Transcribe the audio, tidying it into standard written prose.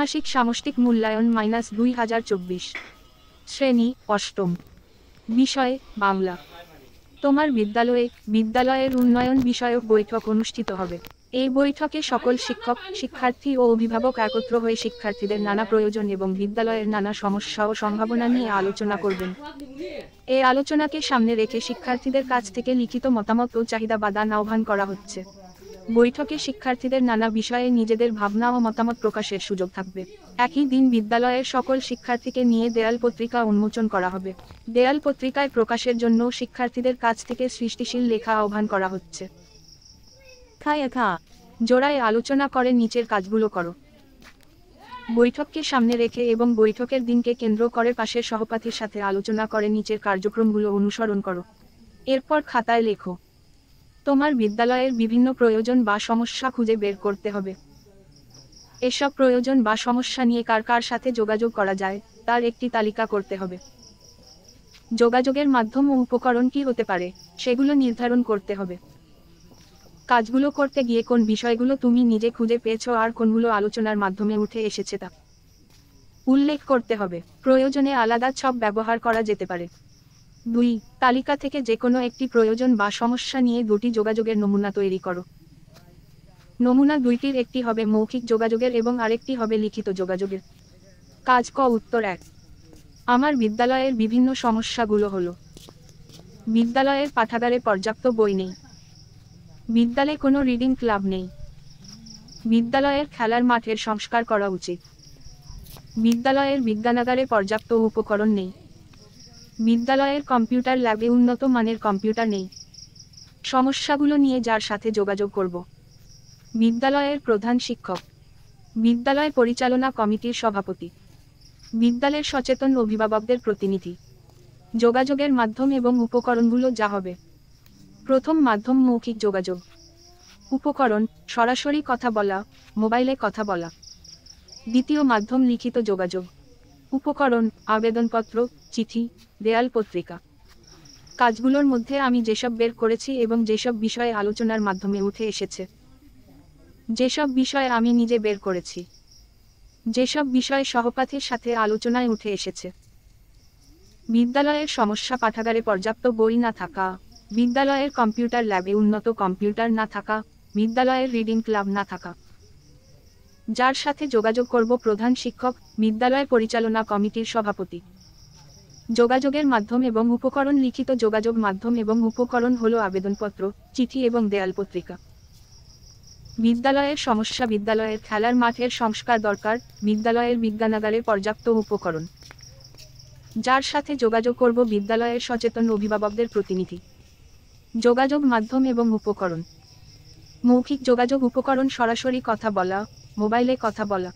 মাসিক সামষ্টিক মূল্যায়ন -2024 শ্রেণী অষ্টম বিষয় বাংলা। তোমার বিদ্যালয়ের উন্নয়ন বিষয়ক বৈঠক অনুষ্ঠিত হবে। এই বৈঠকে সকল শিক্ষক, শিক্ষার্থী ও অভিভাবক একত্র হয়ে শিক্ষার্থীদের নানা প্রয়োজন এবং বিদ্যালয়ের নানা সমস্যা ও সম্ভাবনা নিয়ে আলোচনা করবেন। এই আলোচনাকে সামনে রেখে শিক্ষার্থীদের কাছ থেকে লিখিত মতামত ও চাহিদা বাদান আহ্বান করা হচ্ছে। বৈঠকে শিক্ষার্থীদের নানা বিষয়ে নিজেদের ভাবনা ও মতামত প্রকাশের সুযোগ থাকবে। একই দিন বিদ্যালয়ের সকল শিক্ষার্থীকে নিয়ে দেয়াল পত্রিকা উন্মোচন করা হবে। দেয়াল পত্রিকায় প্রকাশের জন্য শিক্ষার্থীদের কাছ থেকে সৃষ্টিশীল লেখা আহ্বান করা হচ্ছে। জোড়ায় আলোচনা করে নিচের কাজগুলো করো। বৈঠককে সামনে রেখে এবং বৈঠকের দিনকে কেন্দ্র করে পাশের সহপাঠীর সাথে আলোচনা করে নিচের কার্যক্রমগুলো অনুসরণ করো। এরপর খাতায় লেখো। তোমার বিদ্যালয়ের বিভিন্ন প্রয়োজন বা সমস্যা খুঁজে বের করতে হবে। এসব প্রয়োজন বা সমস্যা নিয়ে কার কার সাথে যোগাযোগ করা যায় তার একটি তালিকা করতে হবে। যোগাযোগের মাধ্যম ও উপকরণ কি হতে পারে সেগুলো নির্ধারণ করতে হবে। কাজগুলো করতে গিয়ে কোন বিষয়গুলো তুমি নিজে খুঁজে পেয়েছো আর কোনগুলো আলোচনার মাধ্যমে উঠে এসেছে তা উল্লেখ করতে হবে। প্রয়োজনে আলাদা ছক ব্যবহার করা যেতে পারে। 2. তালিকা থেকে যে কোনো একটি প্রয়োজন বা সমস্যা নিয়ে দুটি যোগাযোগের নমুনা তৈরি করো। নমুনা দুইটির একটি হবে মৌখিক যোগাযোগের এবং আরেকটি হবে লিখিত যোগাযোগের। কাজ ক। উত্তর 1। আমার বিদ্যালয়ের বিভিন্ন সমস্যাগুলো হলো: বিদ্যালয়ের পাঠাগারে পর্যাপ্ত বই নেই। বিদ্যালয়ে কোনো রিডিং ক্লাব নেই। বিদ্যালয়ের খেলার মাঠের সংস্কার করা উচিত। বিদ্যালয়ের বিজ্ঞানাগারে পর্যাপ্ত উপকরণ নেই। বিদ্যালয়ের কম্পিউটার ল্যাবে উন্নত মানের কম্পিউটার নেই। সমস্যাগুলো নিয়ে যার সাথে যোগাযোগ করব: বিদ্যালয়ের প্রধান শিক্ষক, বিদ্যালয় পরিচালনা কমিটির সভাপতি, বিদ্যালয়ের সচেতন অভিভাবকদের প্রতিনিধি। যোগাযোগের মাধ্যম এবং উপকরণগুলো যা হবে: প্রথম মাধ্যম মৌখিক যোগাযোগ। উপকরণ সরাসরি কথা বলা, মোবাইলে কথা বলা। দ্বিতীয় মাধ্যম লিখিত যোগাযোগ। উপকরণ আবেদনপত্র, চিঠি, দেয়াল পত্রিকা। কাজগুলোর মধ্যে আমি যেসব বের করেছি এবং যেসব বিষয়ে আলোচনার মাধ্যমে উঠে এসেছে। যেসব বিষয় আমি নিজে বের করেছি। যেসব বিষয় সহপাঠীর সাথে আলোচনায় উঠে এসেছে। বিদ্যালয়ের সমস্যা: পাঠাগারে পর্যাপ্ত বই না থাকা, বিদ্যালয়ের কম্পিউটার ল্যাবে উন্নত কম্পিউটার না থাকা, বিদ্যালয়ের রিডিং ক্লাব না থাকা। যার সাথে যোগাযোগ করব: প্রধান শিক্ষক, বিদ্যালয় পরিচালনা কমিটির সভাপতি। যোগাযোগের মাধ্যম এবং উপকরণ লিখিত যোগাযোগ মাধ্যম এবং উপকরণ হলো আবেদনপত্র, চিঠি এবং দেয়াল পত্রিকা। বিদ্যালয়ের সমস্যা: বিদ্যালয়ের খেলার মাঠের সংস্কার দরকার, বিদ্যালয়ের বিজ্ঞানাগারে পর্যাপ্ত উপকরণ। যার সাথে যোগাযোগ করব: বিদ্যালয়ের সচেতন অভিভাবকদের প্রতিনিধি। যোগাযোগ মাধ্যম এবং উপকরণ: মৌখিক যোগাযোগ উপকরণ সরাসরি কথা বলা, মোবাইলে কথা বলা।